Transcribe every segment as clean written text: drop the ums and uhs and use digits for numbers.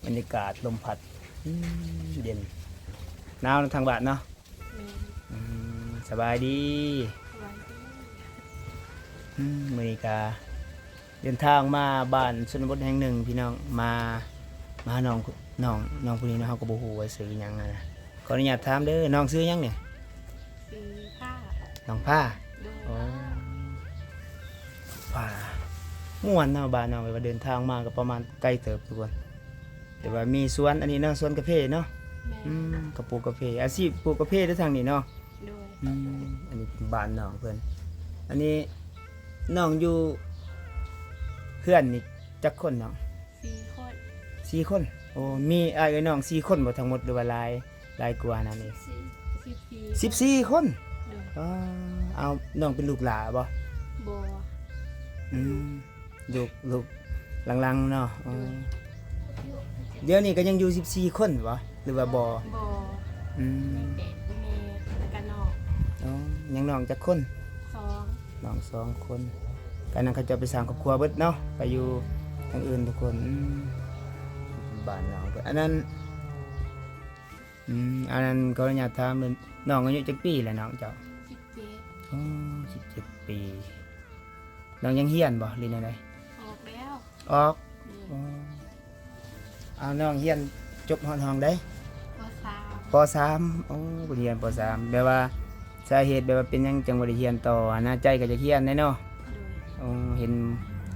บรรยากาศลมพัดเย็นหนาวทางบ้านเนาะสบายดีมื้อนี้ก็เดินทางมาบ้านชนบทแห่งหนึ่งพี่น้องมาน้องผู้นี้เนาะเฮาก็บ่ฮู้ว่าชื่อหยังนะขออนุญาตถามเด้อน้องชื่อหยังเนี่ยซื้อผ้าน้องผ้าโดยอ๋อผ้าม่วนเนาะบ้านน้องไปว่าเดินทางมาก็ประมาณไกลเติบทุกคนแต่ว่ามีสวนอันนี้เนาะสวนกาแฟเนาะแม่ ก็ปลูกกาแฟอาชีพปลูกกาแฟได้ทางนี้เนาะโดยอันนี้เป็นบ้านน้องเพิ่นอันนี้น้องอยู่เพื่อนนี่จักคนน้อง 4 คน 4 คนโอ้มีอ้ายกับน้อง4คนบ่ทั้งหมดหรือว่าหลายกว่านั่นนี่ 14 14คนโดยอ๋อเอาน้องเป็นลูกหลาบ่บ่ อืมลูกหลังๆเนาะอ๋อเดี๋ยวนี้ก็ยังอยู่14คนบ่หรือว่าบ่บ่อืม แม่แล้วก็น้อง อ๋อยังน้องจักคน 2 น้อง2 คนการนั้นเขาจะไปสร้างครอบครัวเบิดเนาะไปอยู่ทางอื่นทุกคนบ้านน้องเพิ่นอันนั้นก็อยากถามน้องอายุจักปีแล้วน้องเจ้า17อ๋อ17 ปีน้องยังเรียนบ่เรียนอะไรออกแล้ว ออกอ๋อเอาน้องเรียนจบฮอดห้องได้ป .3 ป .3 โอ้บ่เรียนป .3 แปลว่าสาเหตุแบบว่าเป็นหยังจังบ่ได้เรียนต่อนะใจก็จะเรียนแน่เนาะโดยอ๋อเห็น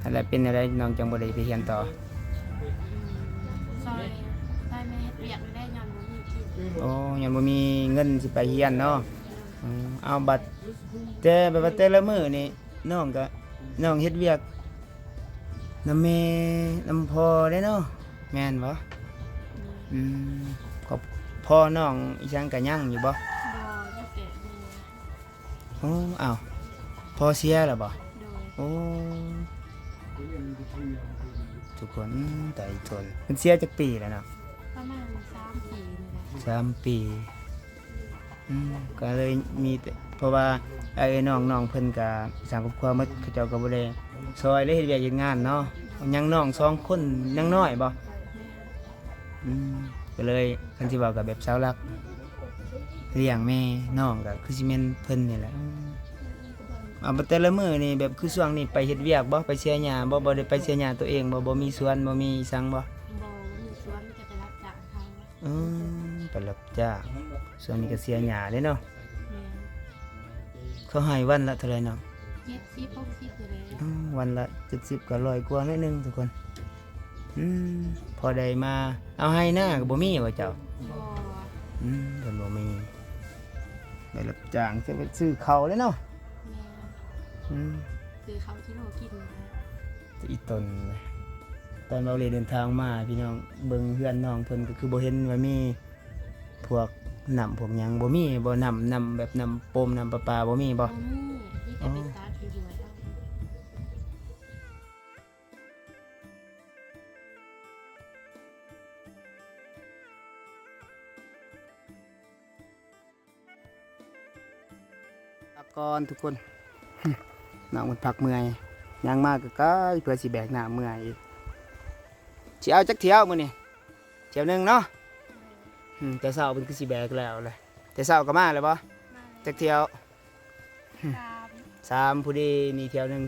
อะไรเป็นอะไรน้องจังบ่ได้ไปเรียนต่อซอยได้แม่เฮ็ดเวียกได้ยามบ่มีกินโอ้ยังบ่มีเงินสิไปเรียนเนาะเอาบัตรแต่แบบว่าแต่ละมื้อนี่น้องเฮ็ดเวียกนำแม่นำพ่อได้เนาะแม่นบ่อืมขอบพ่อน้องอีจังก็ยังอยู่บ่บ่ยังแต่แม่ โอ้อ้าวพ่อเสียแล้วบ่โดยโอ้ทุกคนใจทนเพิ่นเสียจักปีแล้วเนาะประมาณ3 ปีนี่แหละ 3 ปีก็เลยมีแต่เพราะว่าไอ้น้องเพิ่นก็สร้างครอบครัวหมดเขาเจ้าก็บ่ได้ซอยได้เฮ็ดเวียกเฮ็ดงานเนาะยังน้อง2 คนยังน้อยบ่ก็เลยคันสิเว้าก็แบบเสาหลักเลี้ยงแม่น้องก็คือสิแม่นเพิ่นนี่แหละเอาแต่ละมื้อนี่แบบคือช่วงนี้ไปเฮ็ดเวียกบ่ไปเสียหญ้าบ่ได้ไปเสียหญ้าตัวเองบ่มีสวนบ่มีสังบ่บ่มีสวนจะไปรับจ้างเขาไปรับจ้างส่วนนี้ก็เสียหญ้าเด้เนาะแม่ เขาให้วันละเท่าไหร่เนาะ70 60อยู่แล้ว วันละ70ก็100กว่านิดนึงทุกคนพอได้มาเอาให้หน้าก็บ่มีว่าเจ้าบ่เพิ่นบ่มีไปรับจ้างจะไปซื้อข้าวเลยเนาะแม่คือเขาที่โลกินนะ จะอีตนตอนเราเลยเดินทางมาพี่น้องเบิ่งเพื่อนน้องเพิ่นก็คือบ่เห็นว่ามีพวกน้ำพวกหยังบ่มีบ่น้ำแบบน้ำโปมน้ำประปาบ่มีบ่ บ่มีที่จะเป็นตาที่รวยเอาพักก่อนทุกคน น้องมันพักเมื่อยย่างมากก็ใกล้เพื่อสิแบกหน้าเมื่อยอีกสิเอาจักเที่ยวมื้อนี้เที่ยวหนึงเนาะแต่เช้าเพิ่นคือสิแบกแล้วเลยแต่เช้าก็มาแล้วบ่จักเที่ยว 3ผู้ดีนี่เที่ยวหนึง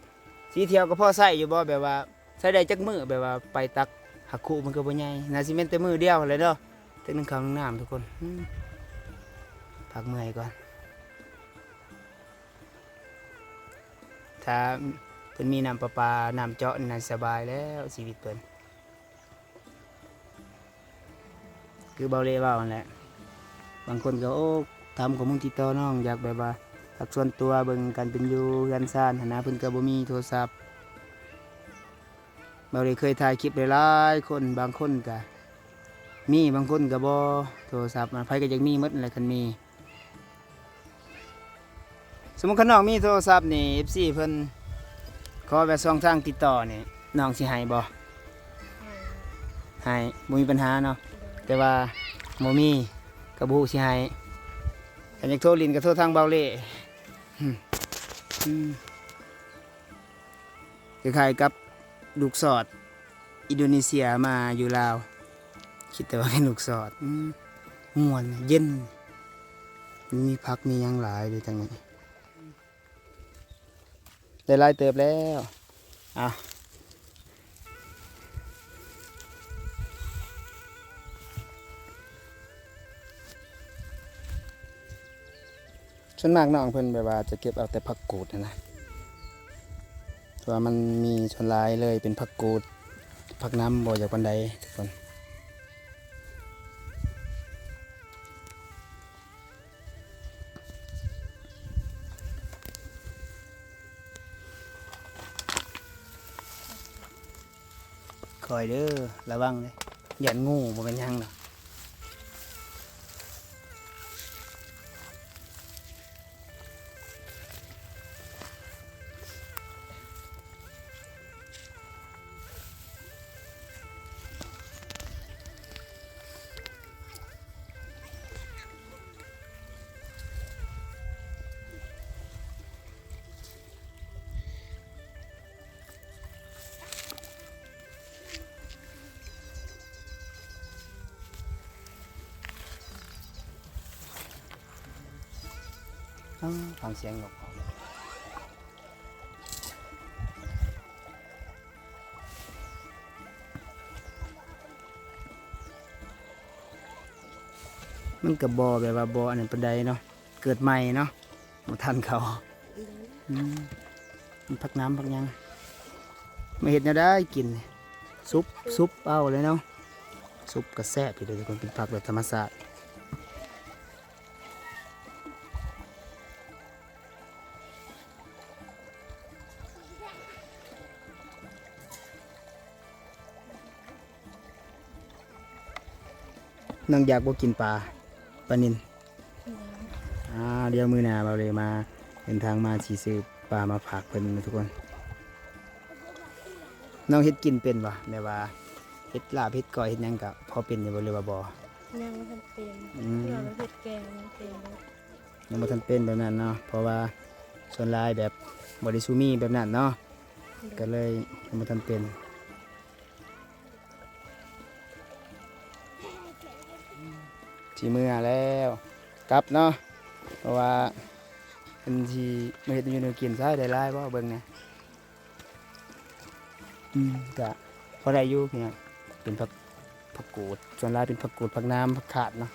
4เที่ยวก็พอใช้อยู่บ่แบบว่าใช้ได้จักมื้อแบบว่าไปตักหักคุมันก็บ่ใหญ่น่าสิแม่นแต่มื้อเดียวเลยเนาะแต่นึงข้าวนึงน้ำทุกคนพักเมื่อยก่อนถ้าเพิ่นมีน้ำประปาน้ำเจาะนี่น่าสบายแล้วชีวิตเพิ่นคือเบาเล่เว้านั่นแหละบางคนก็โอ้ทำของมึงติดต่อน้องอยากแบบว่าทักส่วนตัวเบิ่งกันเป็นอยู่เฮือนซ่านหั้นนะเพิ่นก็บ่มีโทรศัพท์เบาเล่เคยถ่ายคลิปหลายๆคนบางคนก็มีบางคนก็บ่โทรศัพท์ไผก็อยากมีหมดนั่นแหละคันมีสมมุติคันน้องมีโทรศัพท์นี่ FC เพิ่นขอแบบช่องทางติดต่อนี่น้องสิให้บ่ให้บ่มีปัญหาเนาะแต่ว่าบ่มีก็บ่ฮู้สิให้ถ้าอยากโทรลินก็โทรทางเบาเล่คล้ายๆกับลูกสอด อินโดนีเซียมาอยู่ลาวคิดแต่ว่าเป็นลูกสอดม่วนเย็นมีพักมีหยังหลายเลยทางนี้ได้หลายเติบแล้วอ่ะส่วนมากน้องเพิ่นแบบว่าจะเก็บเอาแต่ผักกูดนะเพราะว่ามันมีชนลายเลยเป็นผักกูดผักน้ำบ่อยจากปันใดทุกคนคอยเด้อระวังเลยอย่างูบ่เป็นหยังหรอกฟังเสียงนกออกมันกับบอแบบว่าบออันนั้นปันใดเนาะเกิดใหม่เนาะมาทันเขามันพักน้ำพักหยังไม่เห็นจะได้กินซุปเอาเลยเนาะซุปกระแซบอยู่เลยทุกคนเป็นผักแบบธรรมชาติน้องอยากบ่กินปลานิลเดี๋ยวมือหน้าเราเลยมาเดินทางมาสีซื้อปลามาฝากเพิ่นทุกคนน้องเฮ็ดกินเป็นปะแบบว่าเฮ็ดลาบเฮ็ดก้อยเฮ็ดหยังกับพอเป็นอยู่บ่หรือว่าบ่ยังไม่ทันเป็นเพื่อเราเห็ดแกงยังเป็น ยังบ่ทันเป็นแบบนั้นเนาะเพราะว่าส่วนหลายแบบบ่ได้ซูมีแบบนั้นเนาะก็เลยยังบ่ทันเป็นที่เมื่อแล้วกลับเนาะเพราะว่าเป็นที่มาเฮ็ดอยู่ในกินซะได้หลายบ่เบิ่งเนี่ยก็พอได้อยู่พี่น้องเป็นผักกูดส่วนหลายเป็นผักกูดผักน้ำผักขาดเนาะ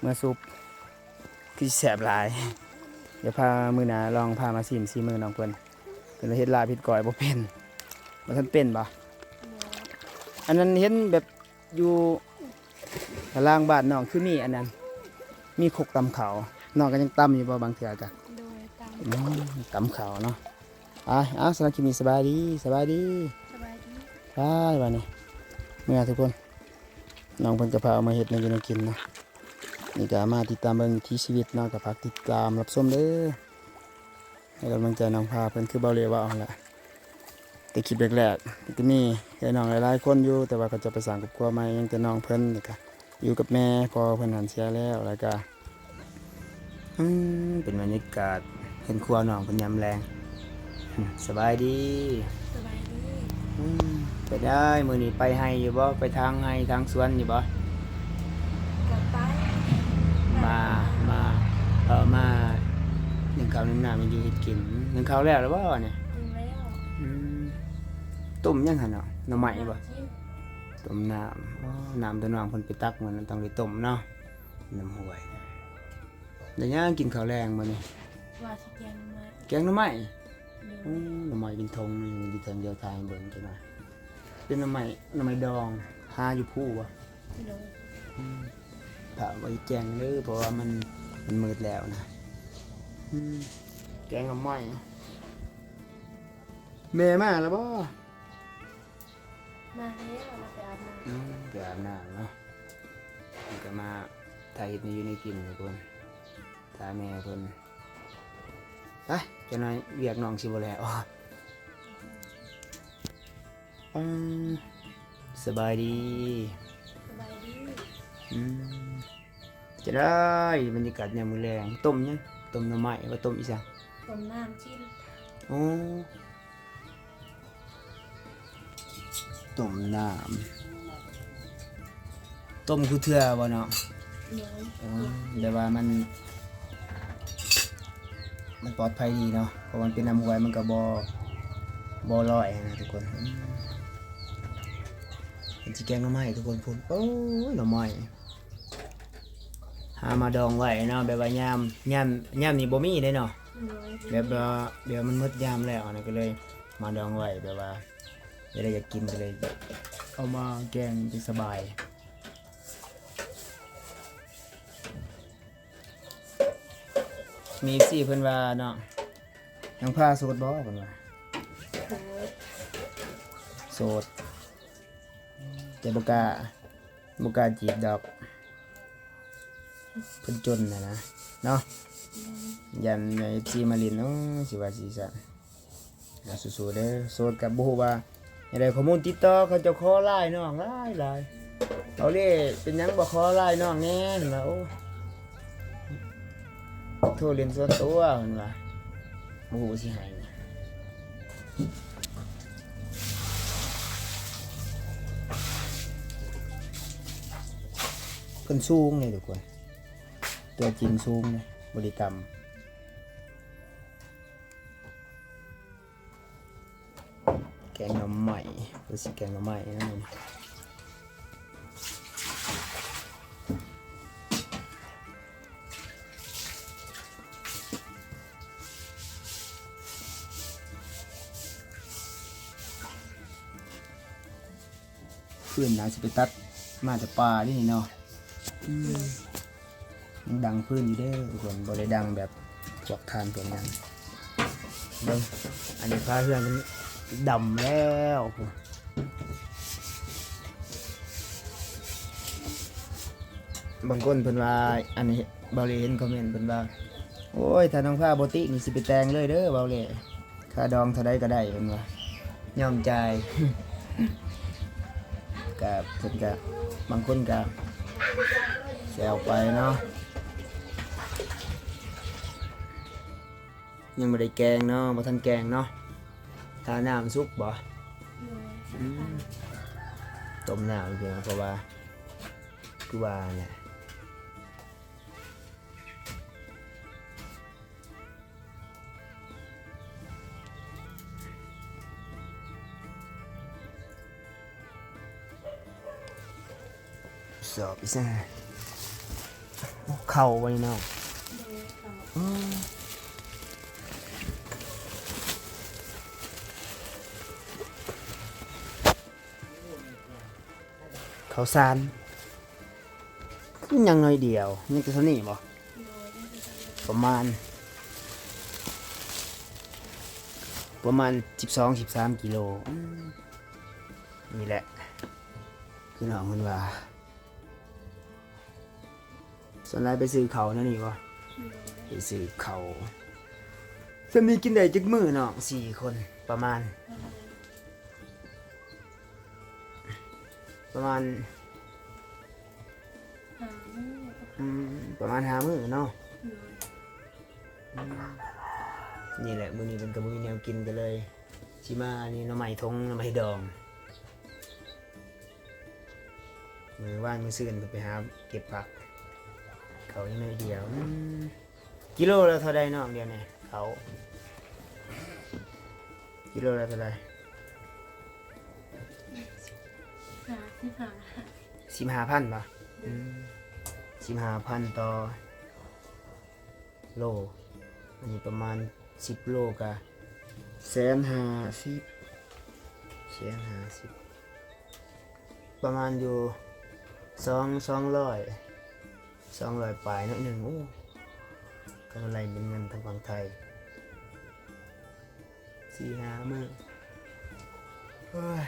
เมื่อซุปที่แสบหลายเดี๋ยวพามือหนาลองพามาซีมือน้องเพิ่นเป็นเฮ็ดลาบเฮ็ดก้อยบ่เป็นบ่ทันเป็นบ่อันนั้นเห็นแบบอยู่ตารางบ้านน้องคือมีอันนั้นมีขกตำเขาน้องก็ยังตำอยู่บ่บางเทื่อจ้ะโดยตาม ตำเขาเนาะสำหรับคลิปนี้สบายดีสบายดี วันนี้เมื่อทุกคนน้องเพิ่นจะพาเอามาเฮ็ดในอยู่ในกินเนาะนี่ก็มาติดตามเบิ่งวิถีชีวิตเนาะก็ฝากติดตามรับชมเด้อให้กำลังใจน้องพาเพิ่นคือเบาเรียว่าเอาล่ะแต่คลิปแรกๆก็มีน้องหลายๆคนอยู่แต่ว่าก็จะไปสร้างครอบครัวใหม่ยังแต่น้องเพิ่นนี่ก็อยู่กับแม่พอเพิ่นหันเสียแล้วก็เป็นบรรยากาศเห็นครัวน้องเพิ่นยามแรงสบายดีไปได้มื้อนี้ไปให้อยู่บ่ไปทางให้ทางสวนอยู่บ่กับไปมาหนึ่งข้าวหนึ่งน้ำมันอยู่เฮ็ดกินหนึ่งข้าวแล้วหรือบ่เนี่ยถึงแล้ว ต้มยังหั่นเนาะหน่อไม้บ่ต้มน้ำตัวน้องเพิ่นไปตักมันต้องได้ต้มเนาะน้ำห้วยเดี๋ยวย่างกินข้าวแรงมื้อนี้ว่าสิแกงหน่อไม้แกงหน่อไม้หน่อไม้เป็นธงอยู่ที่ทางเดียวทางเบิ่งจังได๋เป็นหน่อไม้ดองหาอยู่ผู้บ่ โดยถ้าไว้แจงเด้อเพราะว่ามันมืดแล้วนะแกงหน่อไม้แม่มาแล้วบ่มาแล้วมาไปอาบน้ำไปอาบน้ำเนาะมันก็มาถ่ายเฮ็ดอยู่ในกินทุกคนถ่ายแม่เพิ่นไปจังหน่อยเรียกน้องสิบ่แล้วสบายดีจะได้บรรยากาศยามมื้อแลงต้มยังต้มหน่อไม้ว่าต้มอีสังต้มน้ำจิ้มโอ้ ต้มน้ำต้มคือเทื่อบ่เนาะ โดย เดี๋ยวว่ามันปลอดภัยดีเนาะเพราะมันเป็นน้ำห้วยมันก็บ่ลอยนะทุกคนเป็นสิแกงหน่อไม้ทุกคนพุ่นโอ้ยหน่อไม้หามาดองไว้เนาะแบบว่ายามนี่บ่มีเด้เนาะ โดย แบบว่าเดี๋ยวมันหมดยามแล้วนะก็เลยมาดองไว้แบบว่าจะได้อยากกินก็เลยเอามาแกงจะสบายมีสี่เพิ่นว่าเนาะยังพาโสดบ่เพิ่นว่า โดย โสดแต่บ่กล้าจีบดอกเพิ่นจนนะเนาะยันใน FC มาลินเนาะสิว่าสิซะสู้ๆเด้อโสดกับบ่ฮู้ว่าได้ข้อมูลติดต่อเขาเจะขอไลน์น้องหลายเอาเด้เป็นหยังบ่ขอไลน์น้องแน่นั่นว่าโอ้โทรเรียนส่วนตัวเพิ่นว่าบ่ฮู้ว่าสิให้เพิ่นสูงเลยทุกคนตัวจริงสูงเลยบริกรรมแกงหน่อไม้หรือสิแกงหน่อไม้นะมึงเพื่อนน่าสิไปตัดมาจากป่านี่เนาะยังดังพื้นอยู่เด้อทุกคนบ่ได้ดังแบบพวกทานพวกนั้นเบิ่งอันนี้พาเพื่อนมันดำแล้วพุ่นบางคนเพิ่นว่าอันนี้เบาเลยเห็นคอมเมนต์เพิ่นว่าโอ้ยถ้าน้องผ้าบ่ตินี่สิไปแต่งเลยเด้อเบาเลยค่าดองเท่าใดก็ได้เพิ่นว่ายอมจ่าย ก็เพิ่นก็บางคนก็แซวไปเนาะยังไม่ได้แกงเนาะบ่ทันแกงเนาะทาน้ำซุปบ่ โดย ต้มน้ำเพียงเพราะว่าคือว่าเนี่ยสอบอีซ่าเข่าไว้เนาะ โดยเขา เขาซานคือยังน้อยเดียวนี่จะเท่านี้บ่ โดย ประมาณ12-13 กิโลนี่แหละคือน้องมันว่าส่วนไรไปซื้อเขานั่นนี่บ่ไปซื้อเขาจะมีกินได้จักมื้อเนาะ4 คนประมาณ ประมาณ หาไม่ได้ ประมาณ5 มื้อเนาะ โดย นี่แหละมื้อนี้เป็นกับมื้อแนวกินกันเลยสิมานี่หน่อไม้ทงหน่อไม้ดองมื้อว่างมื้อซื่นไปหาเก็บผักเขายังน้อยเดียวกิโลละเท่าใดน้องเดียวนี่เขากิโลละเท่าใด หาที่หา 15,000 ป่ะ15,000 ต่อโลอันนี้ประมาณ10 โลกะ150ประมาณอยู่200ปลายนิดหนึ่งโอ้กำไรเป็นเงินทางฝั่งไทย4-5 มื้อเฮ้ย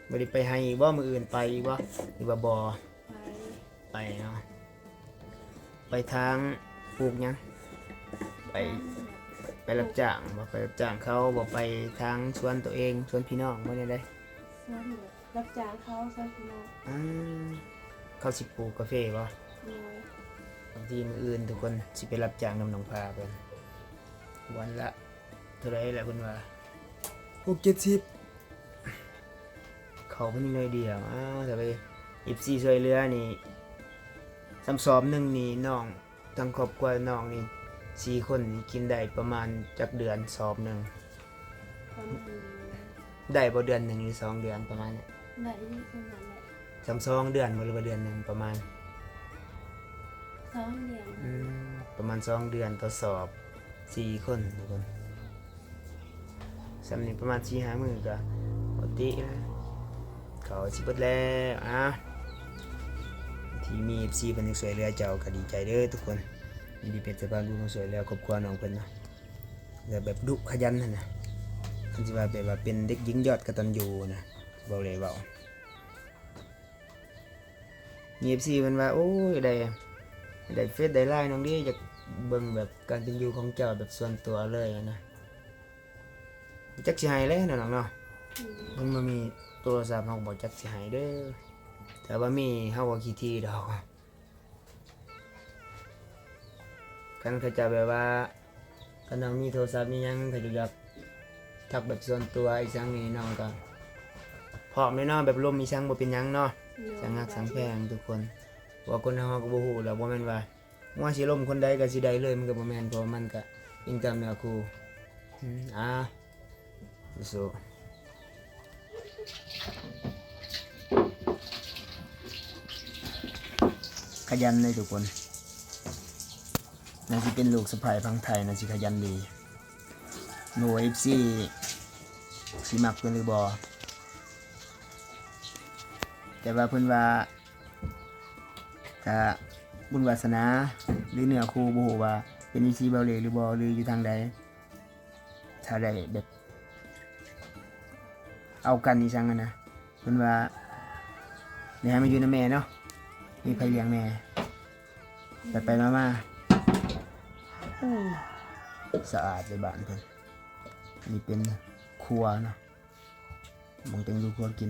บ่ได้ไปให้อีกบ่มื้ออื่นไปอีกบ่หรือว่าบ่ ไป เนาะไปทางปลูกหยังไปรับจ้างบ่ไปรับจ้างเขาบ่ไปทางสวนตัวเองสวนพี่น้องบ่ได้ได้ สวนหนูรับจ้างเขาซะพี่น้อง เขาสิปลูกกาแฟบ่ โดย บางทีมื้ออื่นทุกคนสิไปรับจ้างนำน้องพาเพิ่นวันละเท่าไหร่แหละเพิ่นว่า6-70 เขาเพิ่นนี่เลยเดียวอ้าวแต่ไป14ช่วยเหลือนี่ซ้ำสอบหนึงนี่น้องทั้งครอบครัวน้องนี่4คนนี่กินได้ประมาณจักเดือนสอบหนึง ประมาณ ได้บ่เดือนหนึงหรือ2เดือนประมาณนี้ ได้ประมาณแหละ ซ้ำ2เดือนบ่หรือว่าเดือนหนึงประมาณ 2 เดือน ประมาณ2เดือนต่อสอบ4คนทุกคนสำนี้ประมาณ4-5มื้อก็ปกตินะเขาสิเบิดแล้วที่มี FC เพิ่นช่วยเหลือเจ้าก็ดีใจเด้อทุกคนยินดีเป็นสะพานบุญมาช่วยเหลือครอบครัวน้องเพิ่นเนาะแล้วแบบดุขยันนั่นน่ะเพิ่นสิว่าแบบว่าเป็นเด็กหญิงยอดกตัญญูนะเว้าเลยเว้ามี FC เพิ่นว่าโอ้ยได้เฟซได้ไลน์น้องดิอยากเบิ่งแบบการเป็นอยู่ของเจ้าแบบส่วนตัวเลยนะจักสิให้เลยเนาะน้องเนาะเพิ่นบ่มีโทรศัพท์เฮาบ่จักสิให้เด้อแต่ว่ามีเฮาบ่ขี้ที่ดอกคันเขาจะแบบว่าคันน้องมีโทรศัพท์มีหยังเขาจะอยากทักแบบส่วนตัวอีสังนี่น้องก็พร้อมเลยเนาะแบบลมอีสังบ่เป็นหยังเนาะสังฮักสังแพงทุกคนว่าคนเฮาก็บ่ฮู้แล้วบ่แม่นว่าว่าสิลมคนใดก็สิได้เลยมันก็บ่แม่นเพราะมันก็อิงตามเนื้อคู่สู้ขยันเลยทุกคนน่าสิเป็นลูกสะใภ้พังไทยน่าสิขยันดีหนู FC สิมักเพิ่นหรือบ่แต่ว่าเพิ่นว่าถ้าบุญวาสนาหรือเนื้อคู่บ่ฮู้ว่าเป็น FC เบาเหลหรือบ่หรืออยู่ทางใดถ้าได้แบบเอากันอีสังนะเพิ่นว่าได้ให้มาอยู่นำแม่เนาะมีไผเลี้ยงแม่ไปมาสะอาดเลยบ้านเพิ่นนี่เป็นครัวเนาะมองเป็นอยู่ครัวกิน